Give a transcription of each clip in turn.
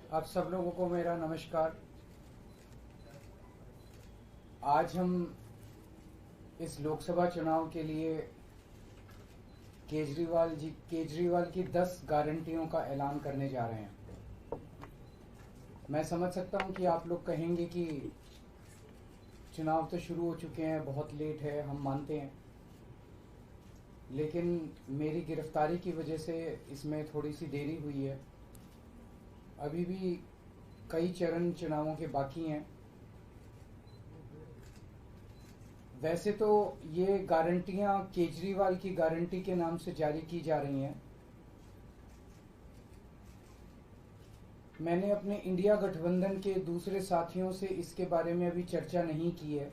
आप सब लोगों को मेरा नमस्कार। आज हम इस लोकसभा चुनाव के लिए केजरीवाल की 10 गारंटियों का ऐलान करने जा रहे हैं। मैं समझ सकता हूं कि आप लोग कहेंगे कि चुनाव तो शुरू हो चुके हैं, बहुत लेट है, हम मानते हैं, लेकिन मेरी गिरफ्तारी की वजह से इसमें थोड़ी सी देरी हुई है। अभी भी कई चरण चुनावों के बाकी हैं। वैसे तो ये गारंटियां केजरीवाल की गारंटी के नाम से जारी की जा रही हैं। मैंने अपने इंडिया गठबंधन के दूसरे साथियों से इसके बारे में अभी चर्चा नहीं की है,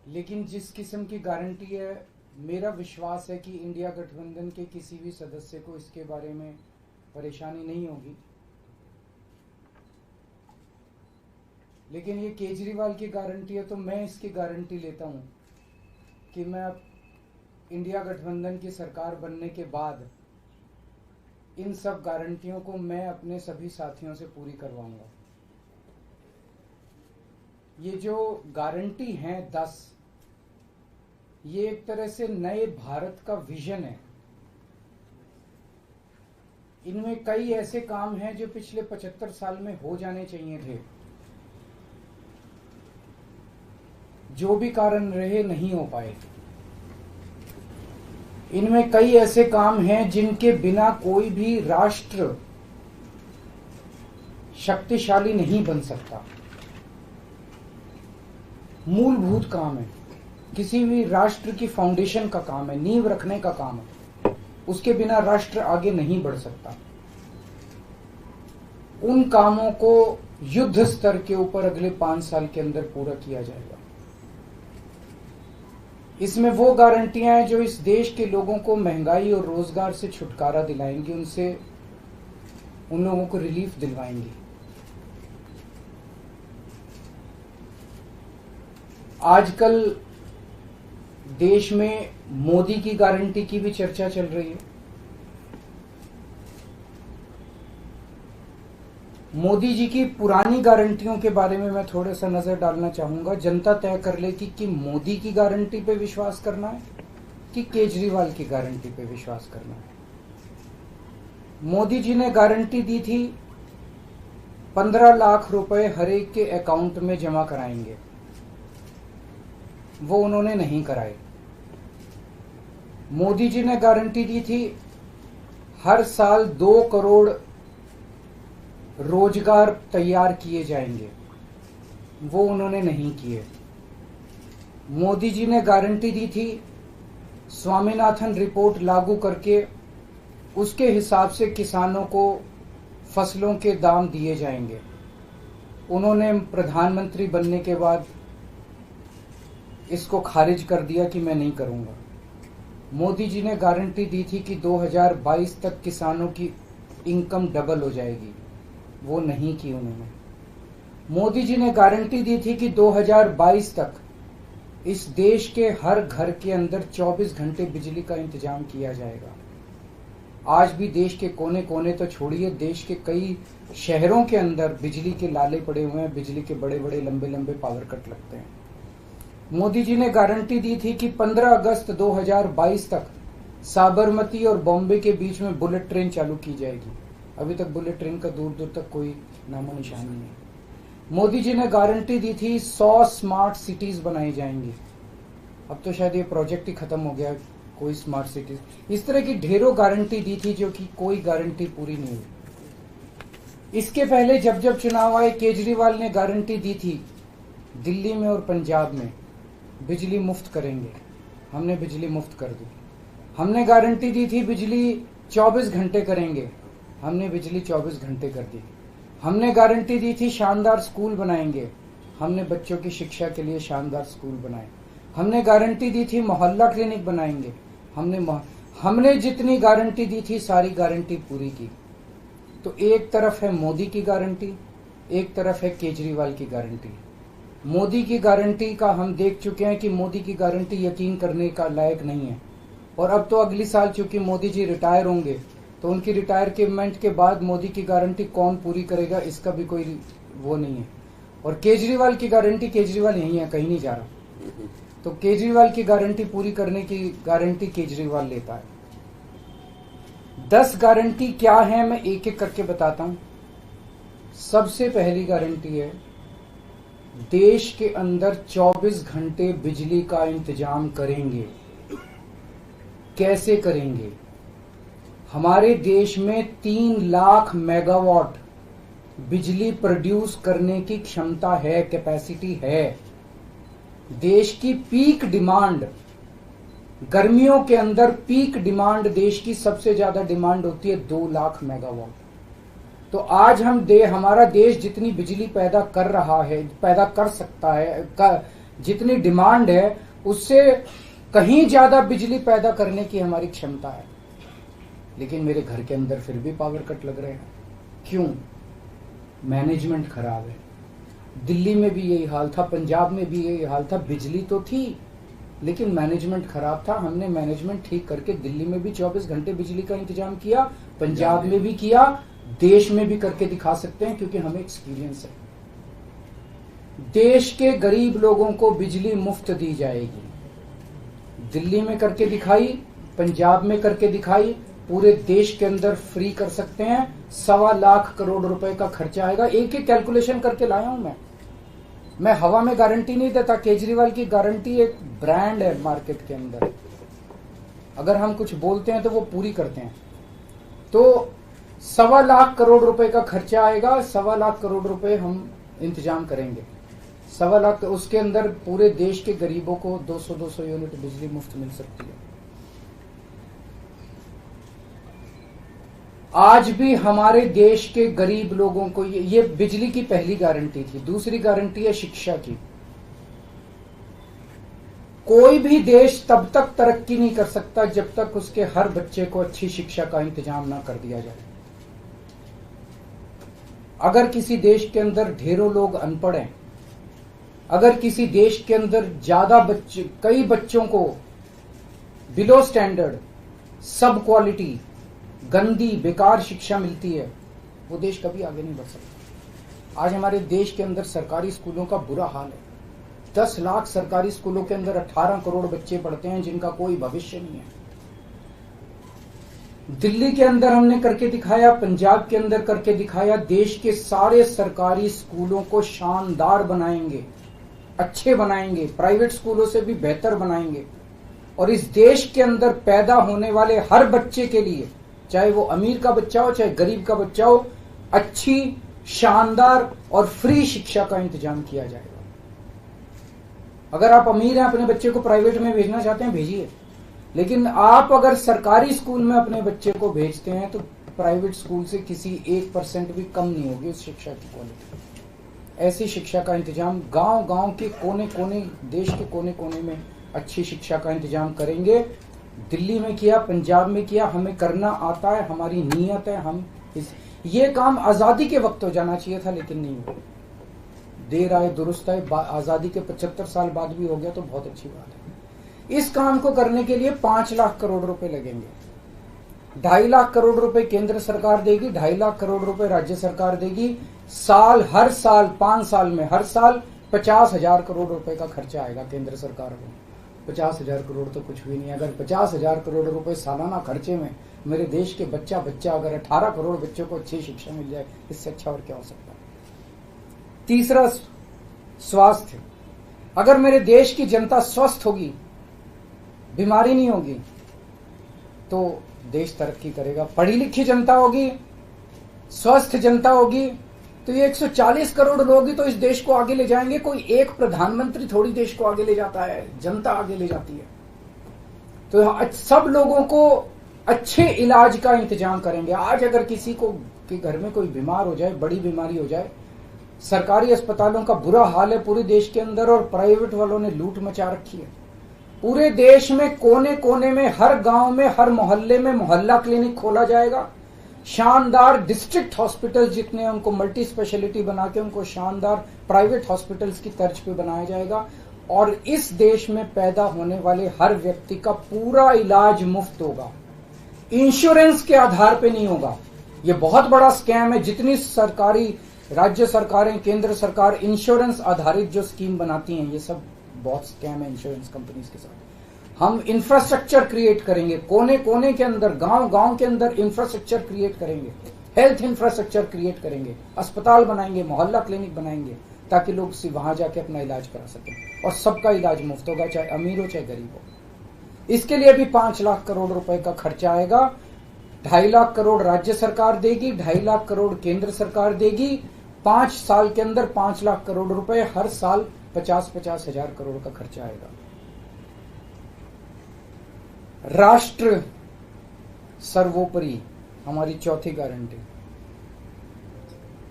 लेकिन जिस किस्म की गारंटी है, मेरा विश्वास है कि इंडिया गठबंधन के किसी भी सदस्य को इसके बारे में परेशानी नहीं होगी। लेकिन ये केजरीवाल की गारंटी है, तो मैं इसकी गारंटी लेता हूं कि मैं अब इंडिया गठबंधन की सरकार बनने के बाद इन सब गारंटियों को मैं अपने सभी साथियों से पूरी करवाऊंगा। ये जो गारंटी हैं 10, ये एक तरह से नए भारत का विजन है। इनमें कई ऐसे काम हैं जो पिछले 75 साल में हो जाने चाहिए थे, जो भी कारण रहे नहीं हो पाए। इनमें कई ऐसे काम हैं जिनके बिना कोई भी राष्ट्र शक्तिशाली नहीं बन सकता। मूलभूत काम है, किसी भी राष्ट्र की फाउंडेशन का काम है, नींव रखने का काम है। उसके बिना राष्ट्र आगे नहीं बढ़ सकता। उन कामों को युद्ध स्तर के ऊपर अगले 5 साल के अंदर पूरा किया जाएगा। इसमें वो गारंटियां हैं जो इस देश के लोगों को महंगाई और रोजगार से छुटकारा दिलाएंगी, उन लोगों को रिलीफ दिलवाएंगी। आजकल देश में मोदी की गारंटी की भी चर्चा चल रही है। मोदी जी की पुरानी गारंटियों के बारे में मैं थोड़ा सा नजर डालना चाहूंगा। जनता तय कर लेगी कि मोदी की गारंटी पे विश्वास करना है कि केजरीवाल की गारंटी पे विश्वास करना है। मोदी जी ने गारंटी दी थी 15 लाख रुपए हर एक के अकाउंट में जमा कराएंगे, वो उन्होंने नहीं कराए। मोदी जी ने गारंटी दी थी हर साल 2 करोड़ रोजगार तैयार किए जाएंगे, वो उन्होंने नहीं किए। मोदी जी ने गारंटी दी थी स्वामीनाथन रिपोर्ट लागू करके उसके हिसाब से किसानों को फसलों के दाम दिए जाएंगे, उन्होंने प्रधानमंत्री बनने के बाद इसको खारिज कर दिया कि मैं नहीं करूंगा। मोदी जी ने गारंटी दी थी कि 2022 तक किसानों की इनकम डबल हो जाएगी, वो नहीं की उन्होंने। मोदी जी ने गारंटी दी थी कि 2022 तक इस देश के हर घर के अंदर 24 घंटे बिजली का इंतजाम किया जाएगा। आज भी देश के कोने कोने तो छोड़िए, देश के कई शहरों के अंदर बिजली के लाले पड़े हुए हैं, बिजली के बड़े बड़े लंबे लंबे पावर कट लगते हैं। मोदी जी ने गारंटी दी थी कि 15 अगस्त 2022 तक साबरमती और बॉम्बे के बीच में बुलेट ट्रेन चालू की जाएगी। अभी तक बुलेट ट्रेन का दूर दूर तक कोई नामो निशान नहीं है। मोदी जी ने गारंटी दी थी 100 स्मार्ट सिटीज बनाई जाएंगी। अब तो शायद ये प्रोजेक्ट ही खत्म हो गया, कोई स्मार्ट सिटीज। इस तरह की ढेरों गारंटी दी थी जो कि कोई गारंटी पूरी नहीं हुई। इसके पहले जब जब चुनाव आए, केजरीवाल ने गारंटी दी थी दिल्ली में और पंजाब में बिजली मुफ्त करेंगे, हमने बिजली मुफ्त कर दी। हमने गारंटी दी थी बिजली 24 घंटे करेंगे, हमने बिजली 24 घंटे कर दी। हमने गारंटी दी थी शानदार स्कूल बनाएंगे, हमने बच्चों की शिक्षा के लिए शानदार स्कूल बनाए। हमने गारंटी दी थी मोहल्ला क्लिनिक बनाएंगे, हमने जितनी गारंटी दी थी सारी गारंटी पूरी की। तो एक तरफ है मोदी की गारंटी, एक तरफ है केजरीवाल की गारंटी। मोदी की गारंटी का हम देख चुके हैं कि मोदी की गारंटी यकीन करने का लायक नहीं है। और अब तो अगली साल चूंकि मोदी जी रिटायर होंगे, तो उनकी रिटायरमेंट के बाद मोदी की गारंटी कौन पूरी करेगा, इसका भी कोई वो नहीं है। और केजरीवाल की गारंटी, केजरीवाल यही है, कहीं नहीं जा रहा, तो केजरीवाल की गारंटी पूरी करने की गारंटी केजरीवाल लेता है। 10 गारंटी क्या है मैं एक एक करके बताता हूं। सबसे पहली गारंटी है, देश के अंदर 24 घंटे बिजली का इंतजाम करेंगे। कैसे करेंगे? हमारे देश में 3 लाख मेगावाट बिजली प्रोड्यूस करने की क्षमता है, कैपेसिटी है। देश की पीक डिमांड, गर्मियों के अंदर पीक डिमांड, देश की सबसे ज्यादा डिमांड होती है 2 लाख मेगावाट। तो आज हमारा देश जितनी बिजली पैदा कर रहा है, पैदा कर सकता है, जितनी डिमांड है उससे कहीं ज्यादा बिजली पैदा करने की हमारी क्षमता है। लेकिन मेरे घर के अंदर फिर भी पावर कट लग रहे हैं। क्यों? मैनेजमेंट खराब है। दिल्ली में भी यही हाल था, पंजाब में भी यही हाल था। बिजली तो थी लेकिन मैनेजमेंट खराब था। हमने मैनेजमेंट ठीक करके दिल्ली में भी 24 घंटे बिजली का इंतजाम किया, पंजाब में भी किया, देश में भी करके दिखा सकते हैं क्योंकि हमें एक्सपीरियंस है। देश के गरीब लोगों को बिजली मुफ्त दी जाएगी। दिल्ली में करके दिखाई, पंजाब में करके दिखाई, पूरे देश के अंदर फ्री कर सकते हैं। 1.25 लाख करोड़ रुपए का खर्चा आएगा। एक एक कैलकुलेशन करके लाया हूं मैं हवा में गारंटी नहीं देता। केजरीवाल की गारंटी एक ब्रांड है मार्केट के अंदर। अगर हम कुछ बोलते हैं तो वो पूरी करते हैं। तो 1.25 लाख करोड़ रुपए का खर्चा आएगा। 1.25 लाख करोड़ रुपए हम इंतजाम करेंगे। 1.25 लाख, उसके अंदर पूरे देश के गरीबों को 200 यूनिट बिजली मुफ्त मिल सकती है। आज भी हमारे देश के गरीब लोगों को ये बिजली की पहली गारंटी थी। दूसरी गारंटी है शिक्षा की। कोई भी देश तब तक तरक्की नहीं कर सकता जब तक उसके हर बच्चे को अच्छी शिक्षा का इंतजाम ना कर दिया जाए। अगर किसी देश के अंदर ढेरों लोग अनपढ़ हैं, अगर किसी देश के अंदर ज्यादा बच्चे, कई बच्चों को बिलो स्टैंडर्ड, सब क्वालिटी, गंदी बेकार शिक्षा मिलती है, वो देश कभी आगे नहीं बढ़ सकता। आज हमारे देश के अंदर सरकारी स्कूलों का बुरा हाल है। 10 लाख सरकारी स्कूलों के अंदर 18 करोड़ बच्चे पढ़ते हैं जिनका कोई भविष्य नहीं है। दिल्ली के अंदर हमने करके दिखाया, पंजाब के अंदर करके दिखाया। देश के सारे सरकारी स्कूलों को शानदार बनाएंगे, अच्छे बनाएंगे, प्राइवेट स्कूलों से भी बेहतर बनाएंगे। और इस देश के अंदर पैदा होने वाले हर बच्चे के लिए, चाहे वो अमीर का बच्चा हो चाहे गरीब का बच्चा हो, अच्छी, शानदार और फ्री शिक्षा का इंतजाम किया जाएगा। अगर आप अमीर हैं, अपने बच्चे को प्राइवेट में भेजना चाहते हैं, भेजिए। लेकिन आप अगर सरकारी स्कूल में अपने बच्चे को भेजते हैं तो प्राइवेट स्कूल से किसी 1% भी कम नहीं होगी उस शिक्षा की क्वालिटी। ऐसी शिक्षा का इंतजाम गांव-गांव के कोने-कोने, देश के कोने-कोने में अच्छी शिक्षा का इंतजाम करेंगे। दिल्ली में किया, पंजाब में किया, हमें करना आता है, हमारी नीयत है। हम ये काम आजादी के वक्त हो जाना चाहिए था लेकिन नहीं हुआ। देर आए दुरुस्त आए, आजादी के 75 साल बाद भी हो गया तो बहुत अच्छी बात है। इस काम को करने के लिए 5 लाख करोड़ रुपए लगेंगे। 2.5 लाख करोड़ रुपए केंद्र सरकार देगी, 2.5 लाख करोड़ रुपए राज्य सरकार देगी। हर साल 5 साल में हर साल 50,000 करोड़ रुपए का खर्चा आएगा केंद्र सरकार को। 50,000 करोड़ तो कुछ भी नहीं। अगर 50,000 करोड़ रुपए सालाना खर्चे में मेरे देश के बच्चा अगर 18 करोड़ बच्चों को अच्छी शिक्षा मिल जाए, इससे अच्छा और क्या हो सकता है। तीसरा, स्वास्थ्य। अगर मेरे देश की जनता स्वस्थ होगी, बीमारी नहीं होगी, तो देश तरक्की करेगा। पढ़ी लिखी जनता होगी, स्वस्थ जनता होगी, तो ये 140 करोड़ लोग ही तो इस देश को आगे ले जाएंगे। कोई एक प्रधानमंत्री थोड़ी देश को आगे ले जाता है, जनता आगे ले जाती है। तो सब लोगों को अच्छे इलाज का इंतजाम करेंगे। आज अगर किसी को के घर में कोई बीमार हो जाए, बड़ी बीमारी हो जाए, सरकारी अस्पतालों का बुरा हाल है पूरे देश के अंदर, और प्राइवेट वालों ने लूट मचा रखी है। पूरे देश में कोने कोने में, हर गांव में, हर मोहल्ले में मोहल्ला क्लिनिक खोला जाएगा। शानदार डिस्ट्रिक्ट हॉस्पिटल जितने, उनको मल्टी स्पेशलिटी बना के उनको शानदार प्राइवेट हॉस्पिटल्स की तर्ज पे बनाया जाएगा। और इस देश में पैदा होने वाले हर व्यक्ति का पूरा इलाज मुफ्त होगा। इंश्योरेंस के आधार पे नहीं होगा। ये बहुत बड़ा स्कैम है। जितनी सरकारी राज्य सरकारें, केंद्र सरकार इंश्योरेंस आधारित जो स्कीम बनाती हैं, ये सब बहुत स्कैम है इंश्योरेंस कंपनीज के साथ। हम इंफ्रास्ट्रक्चर क्रिएट करेंगे, कोने कोने के अंदर, गांव गांव के अंदर इंफ्रास्ट्रक्चर क्रिएट करेंगे, हेल्थ इंफ्रास्ट्रक्चर क्रिएट करेंगे, अस्पताल बनाएंगे, मोहल्ला क्लिनिक बनाएंगे, ताकि लोग वहां जाके अपना इलाज करा सकें। और सबका इलाज मुफ्त होगा, चाहे अमीर हो चाहे गरीब हो। इसके लिए भी 5 लाख करोड़ रुपए का खर्चा आएगा। 2.5 लाख करोड़ राज्य सरकार देगी, 2.5 लाख करोड़ केंद्र सरकार देगी। 5 साल के अंदर 5 लाख करोड़ रुपए, हर साल 50-50 हजार करोड़ का खर्चा आएगा। राष्ट्र सर्वोपरि हमारी चौथी गारंटी।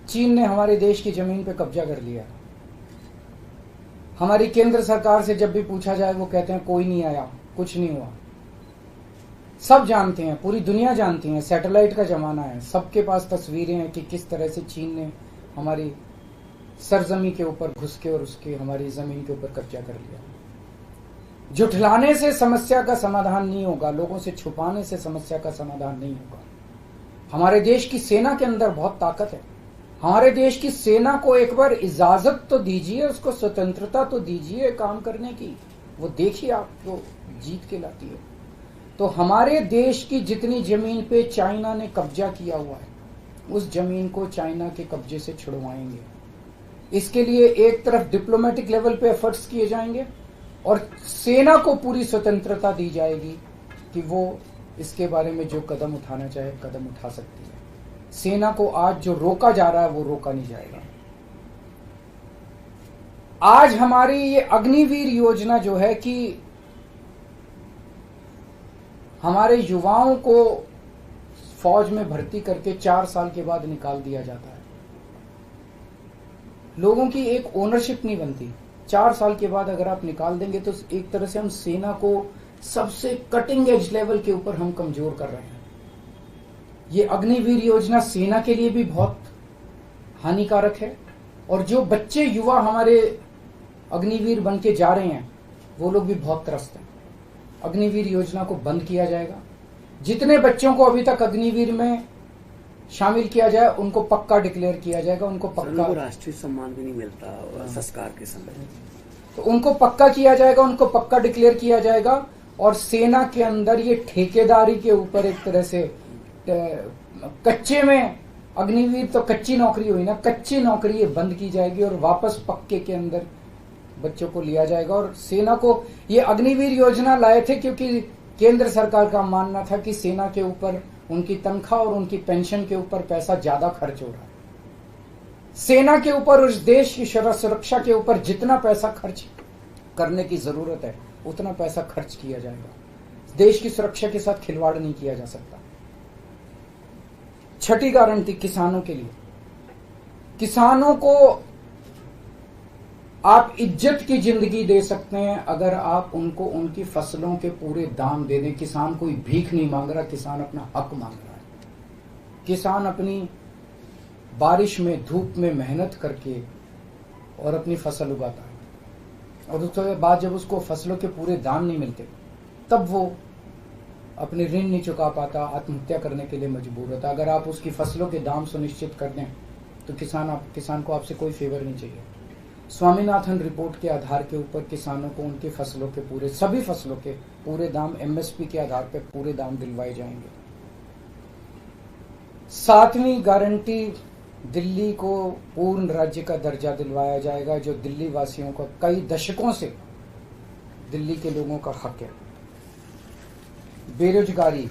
चीन ने हमारे देश की जमीन पे कब्जा कर लिया। हमारी केंद्र सरकार से जब भी पूछा जाए वो कहते हैं कोई नहीं आया, कुछ नहीं हुआ। सब जानते हैं, पूरी दुनिया जानती है, सैटेलाइट का जमाना है, सबके पास तस्वीरें हैं कि किस तरह से चीन ने हमारी सरजमी के ऊपर घुस के और उसकी हमारी जमीन के ऊपर कब्जा कर लिया। झुठलाने से समस्या का समाधान नहीं होगा, लोगों से छुपाने से समस्या का समाधान नहीं होगा। हमारे देश की सेना के अंदर बहुत ताकत है। हमारे देश की सेना को एक बार इजाजत तो दीजिए, उसको स्वतंत्रता तो दीजिए काम करने की। वो देखिए आपको जीत के लाती है। तो हमारे देश की जितनी जमीन पे चाइना ने कब्जा किया हुआ है, उस जमीन को चाइना के कब्जे से छुड़वाएंगे। इसके लिए एक तरफ डिप्लोमेटिक लेवल पे एफर्ट्स किए जाएंगे और सेना को पूरी स्वतंत्रता दी जाएगी कि वो इसके बारे में जो कदम उठाना चाहे कदम उठा सकती है। सेना को आज जो रोका जा रहा है वो रोका नहीं जाएगा। आज हमारी ये अग्निवीर योजना जो है कि हमारे युवाओं को फौज में भर्ती करके 4 साल के बाद निकाल दिया जाता है। लोगों की एक ओनरशिप नहीं बनती। 4 साल के बाद अगर आप निकाल देंगे तो एक तरह से हम सेना को सबसे कटिंग एज लेवल के ऊपर हम कमजोर कर रहे हैं। ये अग्निवीर योजना सेना के लिए भी बहुत हानिकारक है और जो बच्चे युवा हमारे अग्निवीर बन के जा रहे हैं वो लोग भी बहुत त्रस्त हैं। अग्निवीर योजना को बंद किया जाएगा। जितने बच्चों को अभी तक अग्निवीर में शामिल किया जाए उनको पक्का डिक्लेयर किया जाएगा। उनको पक्का राष्ट्रीय सम्मान भी नहीं मिलता संस्कार के समय, तो उनको पक्का किया जाएगा, उनको पक्का डिक्लेयर किया जाएगा। और सेना के अंदर ये ठेकेदारी के ऊपर एक तरह से कच्चे में अग्निवीर तो कच्ची नौकरी हुई ना, कच्ची नौकरी ये बंद की जाएगी और वापस पक्के के अंदर बच्चों को लिया जाएगा। और सेना को ये अग्निवीर योजना लाए थे क्योंकि केंद्र सरकार का मानना था कि सेना के ऊपर उनकी तनख्वाह और उनकी पेंशन के ऊपर पैसा ज्यादा खर्च हो रहा है। सेना के ऊपर, उस देश की सुरक्षा के ऊपर जितना पैसा खर्च करने की जरूरत है उतना पैसा खर्च किया जाएगा। देश की सुरक्षा के साथ खिलवाड़ नहीं किया जा सकता। छठी गारंटी किसानों के लिए। किसानों को आप इज्जत की जिंदगी दे सकते हैं अगर आप उनको उनकी फसलों के पूरे दाम दे दें। किसान कोई भीख नहीं मांग रहा, किसान अपना हक मांग रहा है। किसान अपनी बारिश में, धूप में मेहनत करके और अपनी फसल उगाता है और उसके बाद जब उसको फसलों के पूरे दाम नहीं मिलते तब वो अपने ऋण नहीं चुका पाता, आत्महत्या करने के लिए मजबूर होता। अगर आप उसकी फसलों के दाम सुनिश्चित कर दें तो किसान को आपसे कोई फेवर नहीं चाहिए। स्वामीनाथन रिपोर्ट के आधार के ऊपर किसानों को उनकी फसलों के सभी फसलों के पूरे दाम एमएसपी के आधार पर पूरे दाम दिलवाए जाएंगे। 7वीं गारंटी, दिल्ली को पूर्ण राज्य का दर्जा दिलवाया जाएगा, जो दिल्ली वासियों को कई दशकों से दिल्ली के लोगों का हक है। बेरोजगारी,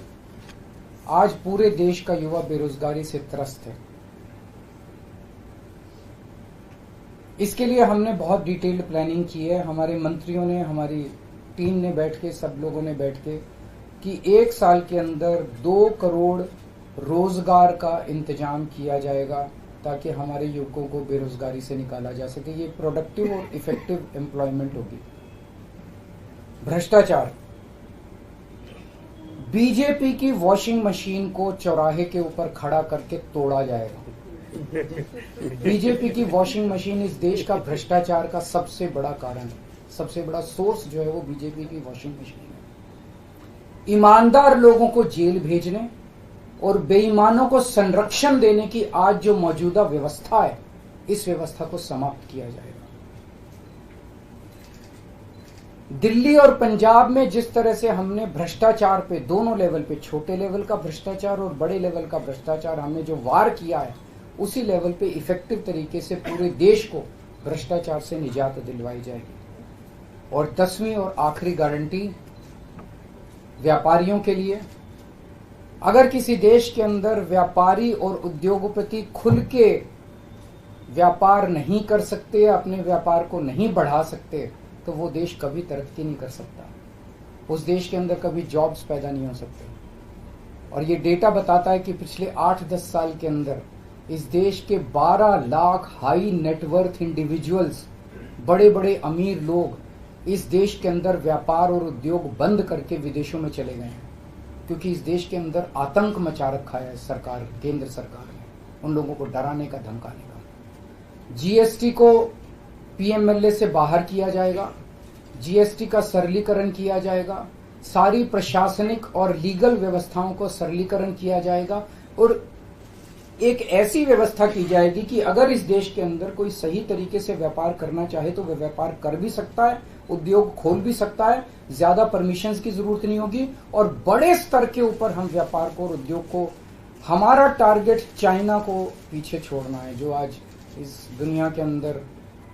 आज पूरे देश का युवा बेरोजगारी से त्रस्त है। इसके लिए हमने बहुत डिटेल्ड प्लानिंग की है। हमारे मंत्रियों ने, हमारी टीम ने बैठ के, सब लोगों ने बैठ के कि 1 साल के अंदर 2 करोड़ रोजगार का इंतजाम किया जाएगा ताकि हमारे युवकों को बेरोजगारी से निकाला जा सके। ये प्रोडक्टिव और इफेक्टिव एम्प्लॉयमेंट होगी। भ्रष्टाचार, बीजेपी की वॉशिंग मशीन को चौराहे के ऊपर खड़ा करके तोड़ा जाएगा। बीजेपी की वॉशिंग मशीन इस देश का भ्रष्टाचार का सबसे बड़ा कारण है। सबसे बड़ा सोर्स जो है वो बीजेपी की वॉशिंग मशीन है। ईमानदार लोगों को जेल भेजने और बेईमानों को संरक्षण देने की आज जो मौजूदा व्यवस्था है, इस व्यवस्था को समाप्त किया जाएगा। दिल्ली और पंजाब में जिस तरह से हमने भ्रष्टाचार पे दोनों लेवल पे, छोटे लेवल का भ्रष्टाचार और बड़े लेवल का भ्रष्टाचार, हमने जो वार किया है, उसी लेवल पे इफेक्टिव तरीके से पूरे देश को भ्रष्टाचार से निजात दिलवाई जाएगी। और 10वीं और आखिरी गारंटी व्यापारियों के लिए, अगर किसी देश के अंदर व्यापारी और उद्योगपति खुल के व्यापार नहीं कर सकते, अपने व्यापार को नहीं बढ़ा सकते, तो वो देश कभी तरक्की नहीं कर सकता। उस देश के अंदर कभी जॉब्स पैदा नहीं हो सकते। और ये डेटा बताता है कि पिछले 8-10 साल के अंदर इस देश के 12 लाख हाई नेटवर्थ इंडिविजुअल्स, बड़े बड़े अमीर लोग इस देश के अंदर व्यापार और उद्योग बंद करके विदेशों में चले गए हैं, क्योंकि इस देश के अंदर आतंक मचा रखा है सरकार, केंद्र सरकार ने, उन लोगों को डराने का, धमकाने का। जीएसटी को पीएमएलए से बाहर किया जाएगा, जीएसटी का सरलीकरण किया जाएगा, सारी प्रशासनिक और लीगल व्यवस्थाओं को सरलीकरण किया जाएगा और एक ऐसी व्यवस्था की जाएगी कि अगर इस देश के अंदर कोई सही तरीके से व्यापार करना चाहे तो वह व्यापार कर भी सकता है, उद्योग खोल भी सकता है, ज्यादा परमिशंस की जरूरत नहीं होगी और बड़े स्तर के ऊपर हम व्यापार को और उद्योग को, हमारा टारगेट चाइना को पीछे छोड़ना है, जो आज इस दुनिया के अंदर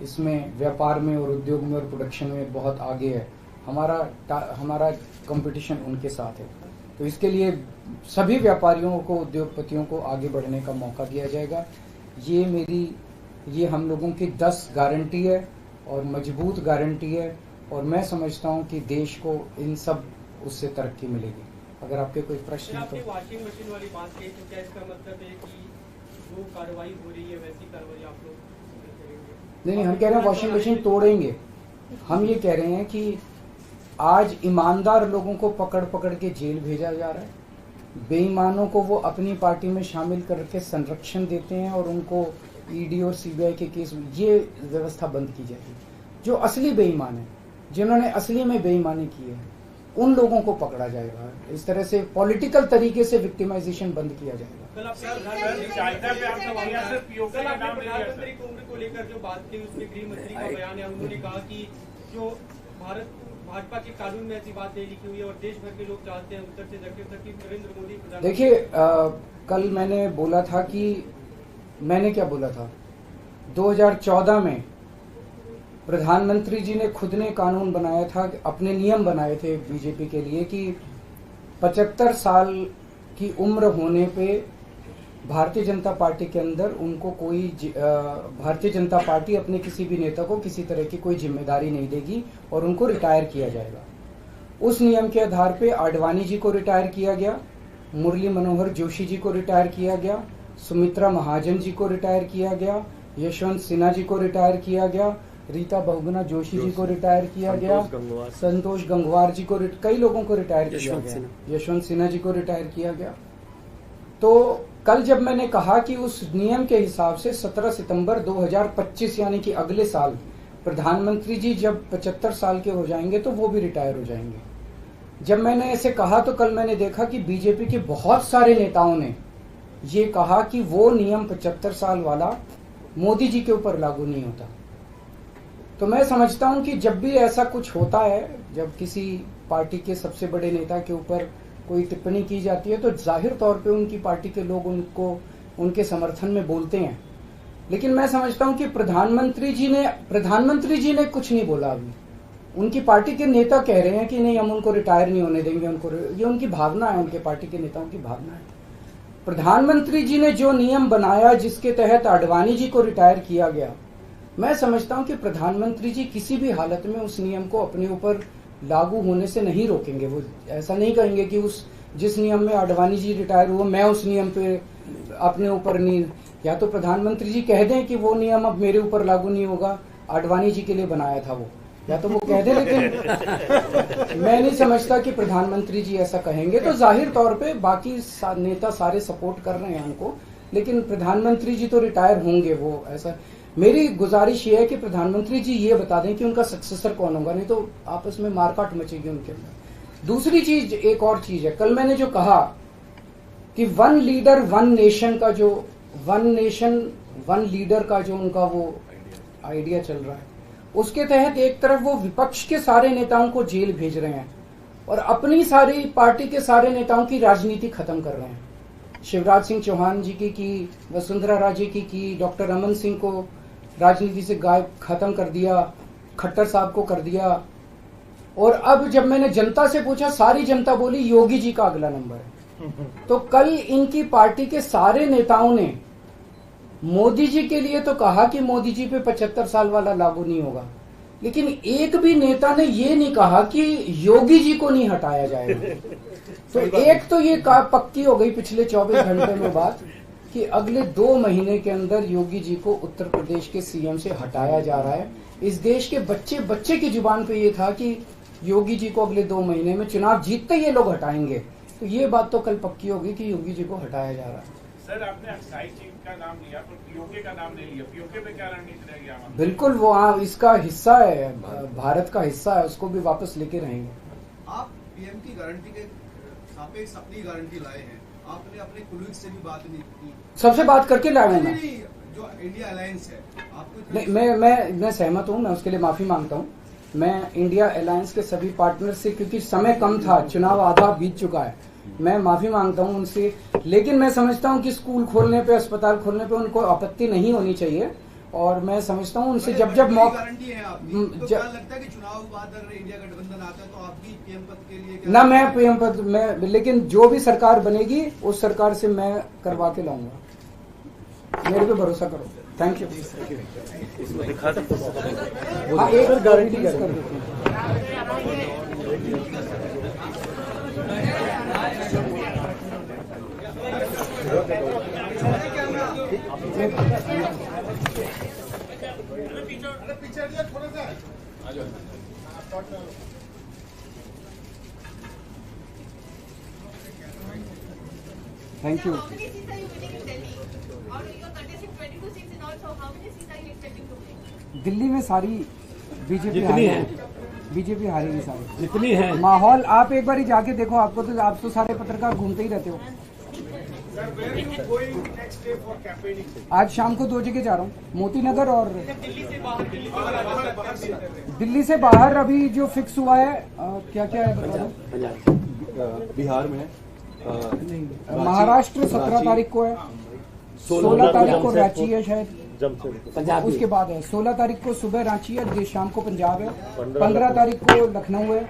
इसमें व्यापार में और उद्योग में और प्रोडक्शन में बहुत आगे है। हमारा कंपटीशन उनके साथ है। तो इसके लिए सभी व्यापारियों को, उद्योगपतियों को आगे बढ़ने का मौका दिया जाएगा। ये हम लोगों की 10 गारंटी है और मजबूत गारंटी है और मैं समझता हूं कि देश को इन सब उससे तरक्की मिलेगी। अगर आपके कोई प्रश्न आपने वॉशिंग मशीन वाली बात कही, तो क्या इसका मतलब है कि जो कार्रवाई हो रही है वैसी कार्रवाई आप लोग करेंगे? नहीं, हम कह रहे हैं वॉशिंग मशीन तोड़ेंगे। हम ये कह रहे हैं कि आज ईमानदार लोगों को पकड़ पकड़ के जेल भेजा जा रहा है, बेईमानों को वो अपनी पार्टी में शामिल करके संरक्षण देते हैं और उनको ईडी और सीबीआई के केस में, ये व्यवस्था बंद की जाएगी। जो असली बेईमान है, जिन्होंने असली में बेईमानी की है, उन लोगों को पकड़ा जाएगा। इस तरह से पॉलिटिकल तरीके से विक्टिमाइजेशन बंद किया जाएगा। प्रधानमंत्री की उम्र को लेकर जो बात की, उसमें गृह मंत्री का बयान है, उन्होंने कहा कि जो भाजपा के कानून में ऐसी बात नहीं लिखी हुई है और देश भर के लोग चाहते हैं उत्तर से दक्षिण तक की नरेंद्र मोदी। देखिए, कल मैंने बोला था कि मैंने क्या बोला था, 2014 में प्रधानमंत्री जी ने खुद ने कानून बनाया था, अपने नियम बनाए थे बीजेपी के लिए कि 75 साल की उम्र होने पे भारतीय जनता पार्टी के अंदर उनको कोई भारतीय जनता पार्टी अपने किसी भी नेता को किसी तरह की कोई जिम्मेदारी नहीं देगी और उनको रिटायर किया जाएगा। उस नियम के आधार पे आडवाणी जी को रिटायर किया गया, मुरली मनोहर जोशी जी को रिटायर किया गया, सुमित्रा महाजन जी को रिटायर किया गया, यशवंत सिन्हा जी को रिटायर किया गया, रीता बहुगुणा जोशी जी को रिटायर किया गया, संतोष गंगवार जी को, कई लोगों को रिटायर किया गया, यशवंत सिन्हा जी को रिटायर किया गया। तो कल जब मैंने कहा कि उस नियम के हिसाब से 17 सितंबर 2025 यानी कि अगले साल प्रधानमंत्री जी जब 75 साल के हो जाएंगे तो वो भी रिटायर हो जाएंगे। जब मैंने ऐसे कहा तो कल मैंने देखा कि बीजेपी के बहुत सारे नेताओं ने ये कहा कि वो नियम 75 साल वाला मोदी जी के ऊपर लागू नहीं होता। तो मैं समझता हूं कि जब भी ऐसा कुछ होता है, जब किसी पार्टी के सबसे बड़े नेता के ऊपर कोई टिप्पणी की जाती है तो जाहिर तौर पे उनकी पार्टी के लोग उनको उनके समर्थन में बोलते हैं। लेकिन मैं समझता हूं कि प्रधानमंत्री जी ने कुछ नहीं बोला अभी। उनकी पार्टी के नेता कह रहे हैं कि नहीं, हम उनको रिटायर नहीं होने देंगे, ये उनकी भावना है, उनके पार्टी के नेताओं की भावना है। प्रधानमंत्री जी ने जो नियम बनाया जिसके तहत आडवाणी जी को रिटायर किया गया, मैं समझता हूं कि प्रधानमंत्री जी किसी भी हालत में उस नियम को अपने ऊपर लागू होने से नहीं रोकेंगे। वो ऐसा नहीं कहेंगे कि उस जिस नियम में आडवाणी जी रिटायर हुआ मैं उस नियम पे अपने ऊपर नहीं, या तो प्रधानमंत्री जी कह दें कि वो नियम अब मेरे ऊपर लागू नहीं होगा, आडवाणी जी के लिए बनाया था वो, या तो वो कह दें। लेकिन मैं नहीं समझता कि प्रधानमंत्री जी ऐसा कहेंगे। तो जाहिर तौर पे बाकी नेता सारे सपोर्ट कर रहे हैं उनको, लेकिन प्रधानमंत्री जी तो रिटायर होंगे। वो ऐसा, मेरी गुजारिश ये है कि प्रधानमंत्री जी ये बता दें कि उनका सक्सेसर कौन होगा, नहीं तो आपस में मारकाट मचेगी उनके अंदर। दूसरी चीज, एक और चीज है, कल मैंने जो कहा कि वन लीडर वन नेशन का जो वन नेशन वन लीडर का जो उनका वो आइडिया चल रहा है, उसके तहत एक तरफ वो विपक्ष के सारे नेताओं को जेल भेज रहे हैं और अपनी सारी पार्टी के सारे नेताओं की राजनीति खत्म कर रहे हैं। शिवराज सिंह चौहान जी की, वसुंधरा राजे की, डॉक्टर रमन सिंह को राजनीति से गायब खत्म कर दिया, खट्टर साहब को कर दिया। और अब जब मैंने जनता से पूछा, सारी जनता बोली योगी जी का अगला नंबर है। तो कल इनकी पार्टी के सारे नेताओं ने मोदी जी के लिए तो कहा कि मोदी जी पे 75 साल वाला लागू नहीं होगा, लेकिन एक भी नेता ने ये नहीं कहा कि योगी जी को नहीं हटाया जाएगा। तो एक तो ये पक्की हो गई पिछले 24 घंटे में बात कि अगले 2 महीने के अंदर योगी जी को उत्तर प्रदेश के सीएम से हटाया जा रहा है। इस देश के बच्चे बच्चे की जुबान पे ये था कि योगी जी को अगले 2 महीने में चुनाव जीतते ये लोग हटाएंगे। तो ये बात तो कल पक्की होगी कि योगी जी को हटाया जा रहा है। सर, आपने अक्साई सिंह का नाम लिया पर पीओके का नाम नहीं लिया। पीओके पे क्या रणनीति रहेगी हमारी? बिल्कुल, वो इसका हिस्सा है, भारत का हिस्सा है, उसको भी वापस लेके रहेंगे। आप पीएम की गारंटी के सापेक्ष अपनी गारंटी लाए हैं, आपने अपने कुलीग से भी बात नहीं की। सबसे बात करके लाया हूं मैं। जो इंडिया अलायंस है आपको नहीं, मैं सहमत हूं, मैं उसके लिए माफी मांगता हूं। मैं इंडिया अलायंस के सभी पार्टनर से, क्योंकि समय कम था, चुनाव आधा बीत चुका है, मैं माफी मांगता हूं उनसे। लेकिन मैं समझता हूं कि स्कूल खोलने पे, अस्पताल खोलने पे उनको आपत्ति नहीं होनी चाहिए और मैं समझता हूं उनसे जब मौका गारंटी है आपकी, तो क्या लगता है कि चुनाव बाद अगर इंडिया गठबंधन आता है तो आपकी पीएम पद के लिए ना, मैं पीएम पद में, लेकिन जो भी सरकार बनेगी उस सरकार से मैं करवा के लाऊंगा, मेरे पे भरोसा करो। Thank you. हाँ, एक गारंटी कर देते हैं। Thank you. How many seats are you winning in Delhi? Or you're contesting 22 seats in all, so how many seats are you expecting to win? Delhi में सारी बीजेपी हारेगी सारी जितनी है। माहौल आप एक बार ही जाके देखो, आपको तो, आप तो सारे पत्रकार घूमते ही रहते हो। आज शाम को 2 जगह जा रहा हूँ, मोती नगर और दिल्ली से बाहर। अभी जो फिक्स हुआ है, क्या क्या है? बिहार में महाराष्ट्र 17 तारीख को है, 16 तारीख को रांची है शायद, उसके बाद है 16 तारीख को सुबह रांची है, शाम को पंजाब है, 15 तारीख को लखनऊ है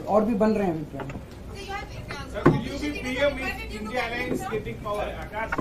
और भी बन रहे हैं अभी। So you have Sir, will you be PM if India Alliance getting power? Akash?